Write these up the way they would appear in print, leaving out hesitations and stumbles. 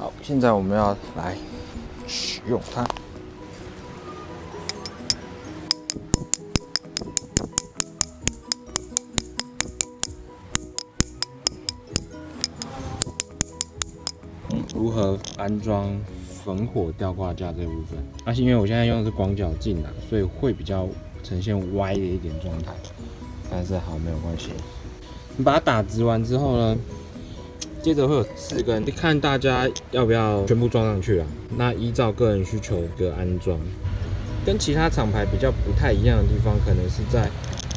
好，现在我们要来使用它。如何安装焚火吊挂架这部分？那是因为我现在用的是广角镜啊，所以会比较呈现歪的一点状态。但是好，没有关系。你把它打直完之后呢，接着会有4根，看大家要不要全部装上去啊？那依照个人需求的安装，跟其他厂牌比较不太一样的地方，可能是在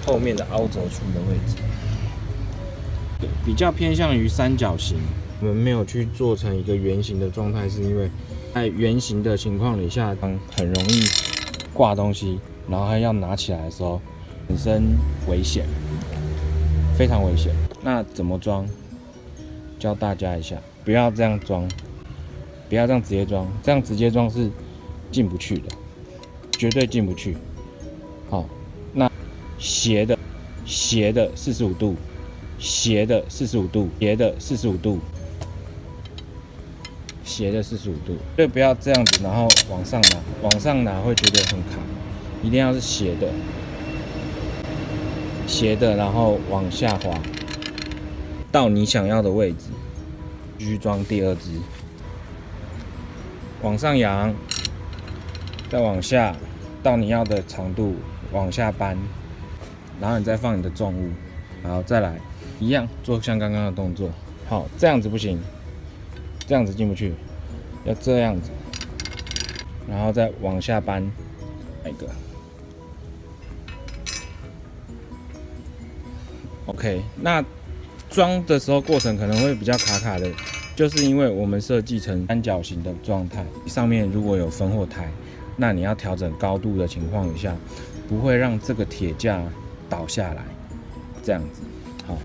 后面的凹折处的位置，比较偏向于三角形。我们没有去做成一个圆形的状态，是因为在圆形的情况底下，很容易挂东西，然后还要拿起来的时候，本身危险，非常危险。那怎么装？教大家一下，不要这样装，不要这样直接装，这样直接装是进不去的，绝对进不去。好，那斜的45度，斜的45度，斜的45度。斜的45度，对，不要这样子，然后往上拿，往上拿会觉得很卡，一定要是斜的，斜的，然后往下滑到你想要的位置，继续装第2支，往上扬，再往下到你要的长度，往下搬，然后你再放你的重物，然后再来一样做像刚刚的动作。好，这样子不行。这样子进不去，要这样子，然后再往下搬一个。OK， 那装的时候过程可能会比较卡卡的，就是因为我们设计成三角形的状态，上面如果有焚火台，那你要调整高度的情况下，不会让这个铁架倒下来，这样子。好，